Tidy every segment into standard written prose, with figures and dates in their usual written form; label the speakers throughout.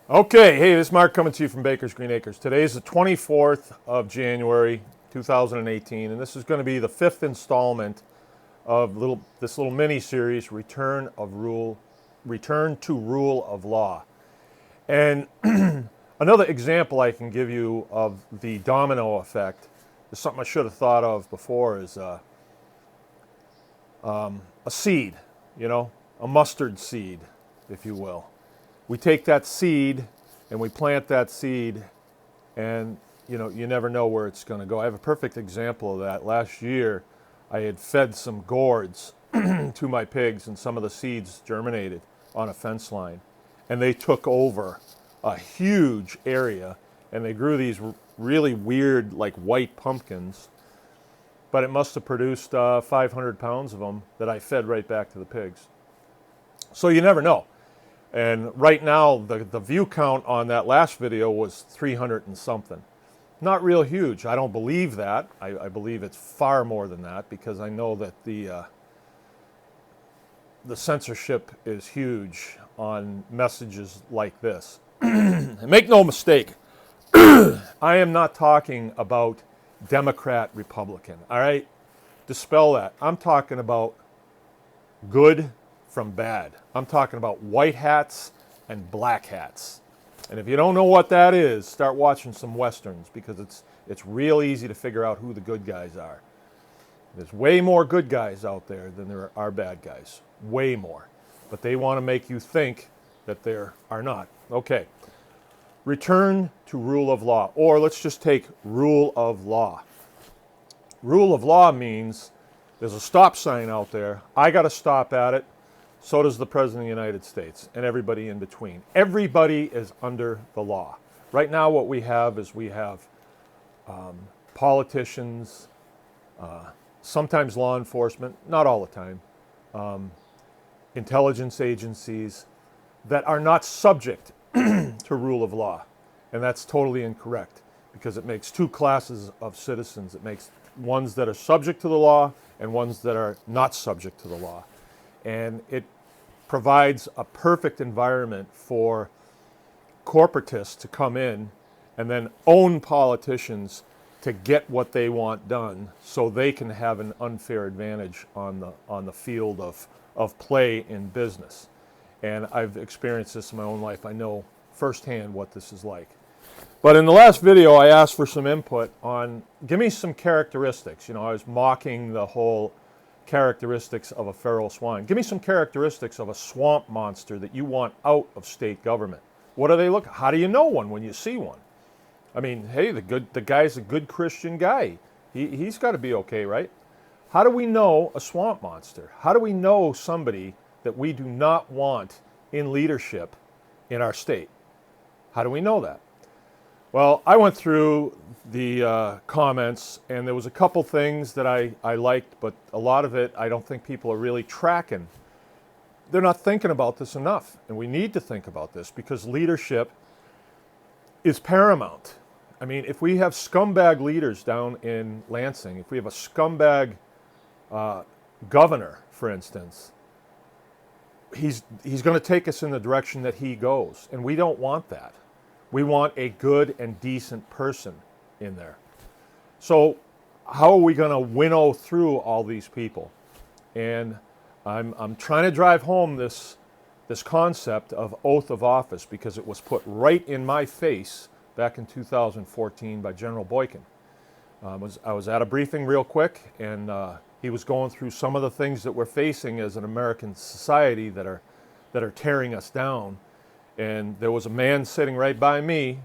Speaker 1: Okay, hey, this is Mark coming to you from Baker's Green Acres. Today is the 24th of January, 2018, and this is going to be the fifth installment of this little mini series, Return to Rule of Law. And another example I can give you of the domino effect is something I should have thought of before is a seed, a mustard seed, if you will. We take that seed and we plant that seed, and you never know where it's going to go. I have a perfect example of that. Last year I had fed some gourds to my pigs, and some of the seeds germinated on a fence line, and they took over a huge area, and they grew these really weird, like white pumpkins, but it must have produced 500 pounds of them that I fed right back to the pigs. So you never know. And right now, the view count on that last video was 300 and something. Not real huge. I don't believe that. I believe it's far more than that, because I know that the censorship is huge on messages like this. And make no mistake, I am not talking about Democrat, Republican, all right? Dispel that. I'm talking about good from bad. I'm talking about white hats and black hats. And if you don't know what that is, start watching some Westerns, because it's real easy to figure out who the good guys are. There's way more good guys out there than there are bad guys. Way more. But they want to make you think that there are not. Okay. Return to rule of law. Or let's just take rule of law. Rule of law means there's a stop sign out there. I got to stop at it. So does the President of the United States and everybody in between. Everybody is under the law. Right now what we have is politicians, sometimes law enforcement, not all the time, intelligence agencies that are not subject to rule of law. And that's totally incorrect, because it makes two classes of citizens. It makes ones that are subject to the law and ones that are not subject to the law. And it provides a perfect environment for corporatists to come in and then own politicians to get what they want done, so they can have an unfair advantage on the field of play in business. And I've experienced this in my own life. I know firsthand what this is like. But in the last video, I asked for some input on, give me some characteristics. I was mocking the whole characteristics of a feral swine. Give me some characteristics of a swamp monster that you want out of state government. What do they look? How do you know one when you see one? I mean, hey, the guy's a good Christian guy. He's got to be okay, right? How do we know a swamp monster? How do we know somebody that we do not want in leadership in our state? How do we know that? Well, I went through the comments, and there was a couple things that I liked, but a lot of it I don't think people are really tracking. They're not thinking about this enough, and we need to think about this, because leadership is paramount. I mean, if we have scumbag leaders down in Lansing, if we have a scumbag governor, for instance, he's going to take us in the direction that he goes, and we don't want that. We want a good and decent person in there. So how are we going to winnow through all these people? And I'm trying to drive home this concept of oath of office, because it was put right in my face back in 2014 by General Boykin. I was at a briefing real quick, and he was going through some of the things that we're facing as an American society that are tearing us down. And there was a man sitting right by me,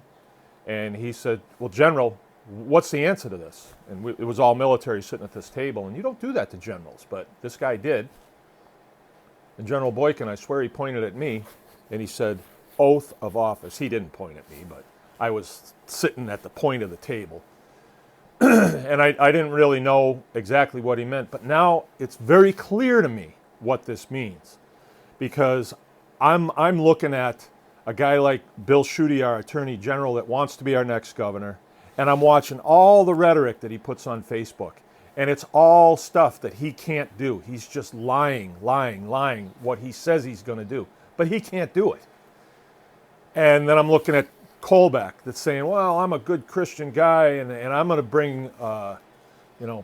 Speaker 1: and he said, well, General, what's the answer to this? And it was all military sitting at this table, and you don't do that to generals, but this guy did. And General Boykin, I swear he pointed at me, and he said, oath of office. He didn't point at me, but I was sitting at the point of the table. And I didn't really know exactly what he meant, but now it's very clear to me what this means, because I'm looking at a guy like Bill Schuette, our Attorney General, that wants to be our next governor, and I'm watching all the rhetoric that he puts on Facebook, and it's all stuff that he can't do. He's just lying what he says he's going to do, but he can't do it. And then I'm looking at Kolbeck that's saying, well, I'm a good Christian guy and I'm going to bring,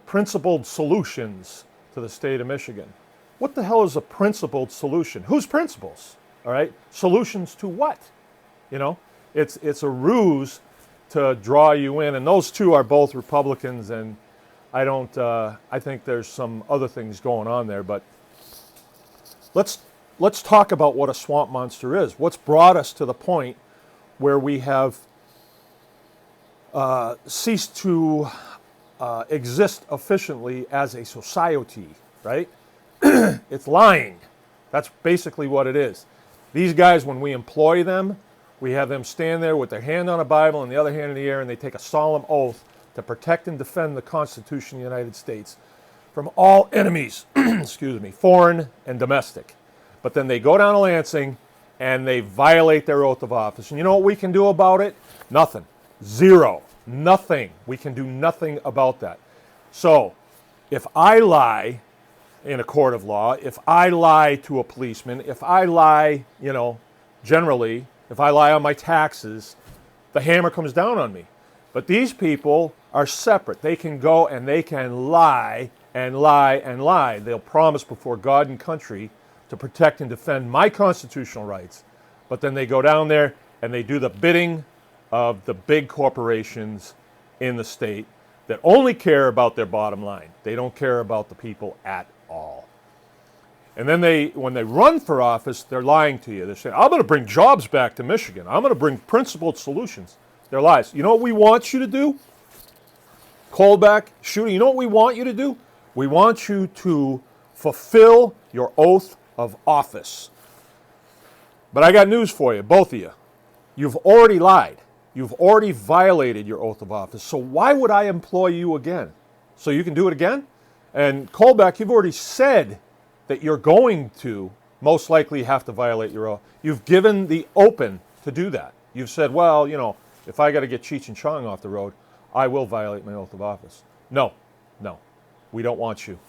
Speaker 1: principled solutions to the state of Michigan. What the hell is a principled solution? Whose principles? All right? Solutions to what? You know, it's a ruse to draw you in. And those two are both Republicans, and I think there's some other things going on there. But let's talk about what a swamp monster is. What's brought us to the point where we have ceased to exist efficiently as a society, right? It's lying. That's basically what it is. These guys, when we employ them, we have them stand there with their hand on a Bible and the other hand in the air, and they take a solemn oath to protect and defend the Constitution of the United States from all enemies, excuse me, foreign and domestic. But then they go down to Lansing and they violate their oath of office. And you know what we can do about it? Nothing. Zero. Nothing. We can do nothing about that. So if I lie in a court of law, if I lie to a policeman, if I lie, generally, if I lie on my taxes, the hammer comes down on me. But these people are separate. They can go and they can lie and lie and lie. They'll promise before God and country to protect and defend my constitutional rights. But then they go down there and they do the bidding of the big corporations in the state that only care about their bottom line. They don't care about the people at all. And then when they run for office, they're lying to you. They're saying, I'm going to bring jobs back to Michigan. I'm going to bring principled solutions. They're lies. You know what we want you to do? Kolbeck, shooting. You know what we want you to do? We want you to fulfill your oath of office. But I got news for you, both of you. You've already lied. You've already violated your oath of office. So why would I employ you again? So you can do it again? And Kolbeck, you've already said that you're going to most likely have to violate your oath. You've given the open to do that. You've said, well, if I got to get Cheech and Chong off the road, I will violate my oath of office. No, we don't want you.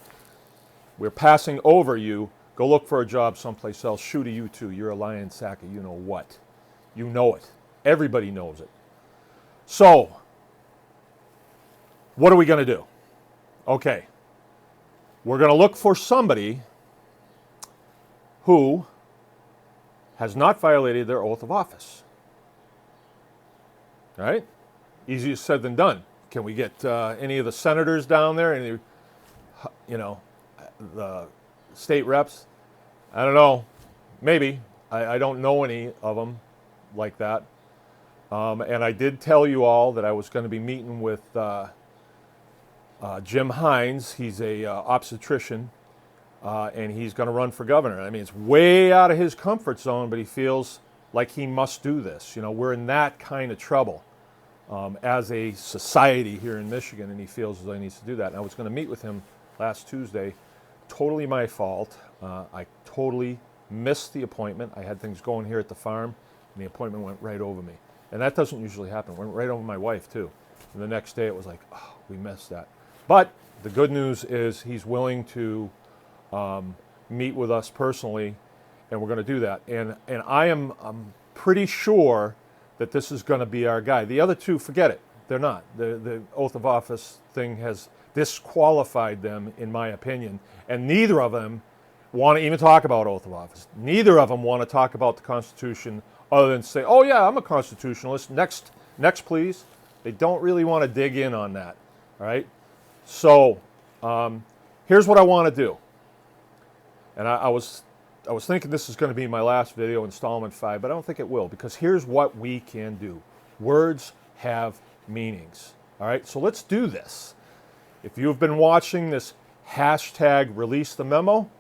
Speaker 1: We're passing over you. Go look for a job someplace else. Shoot at you too. You're a lying sack of you know what. You know it. Everybody knows it. So, what are we going to do? Okay. We're going to look for somebody who has not violated their oath of office. All right? Easier said than done. Can we get any of the senators down there? Any, the state reps? I don't know. Maybe. I don't know any of them like that. And I did tell you all that I was going to be meeting with Jim Hines. He's a obstetrician, and he's going to run for governor. I mean, it's way out of his comfort zone, but he feels like he must do this. We're in that kind of trouble as a society here in Michigan, and he feels as though he needs to do that. And I was going to meet with him last Tuesday. Totally my fault. I totally missed the appointment. I had things going here at the farm, and the appointment went right over me. And that doesn't usually happen. It went right over my wife, too. And the next day it was like, oh, we missed that. But the good news is he's willing to meet with us personally, and we're going to do that. And I'm pretty sure that this is going to be our guy. The other two, forget it. They're not. The oath of office thing has disqualified them, in my opinion. And neither of them want to even talk about oath of office. Neither of them want to talk about the Constitution other than say, oh, yeah, I'm a constitutionalist. Next, please. They don't really want to dig in on that. All right? So here's what I want to do. And I was thinking this is going to be my last video, installment 5, but I don't think it will, because here's what we can do. Words have meanings. All right? So let's do this. If you've been watching this hashtag release the memo,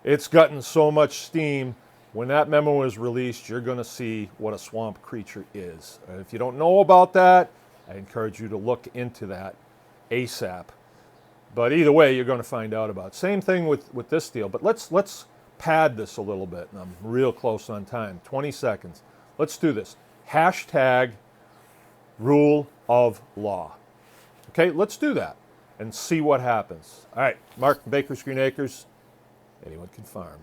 Speaker 1: it's gotten so much steam. When that memo is released, you're going to see what a swamp creature is. And if you don't know about that, I encourage you to look into that ASAP. But either way, you're going to find out about it. Same thing with this deal. But let's pad this a little bit. And I'm real close on time. 20 seconds. Let's do this. Hashtag rule of law. Okay, let's do that and see what happens. All right, Mark from Baker's Green Acres. Anyone can farm.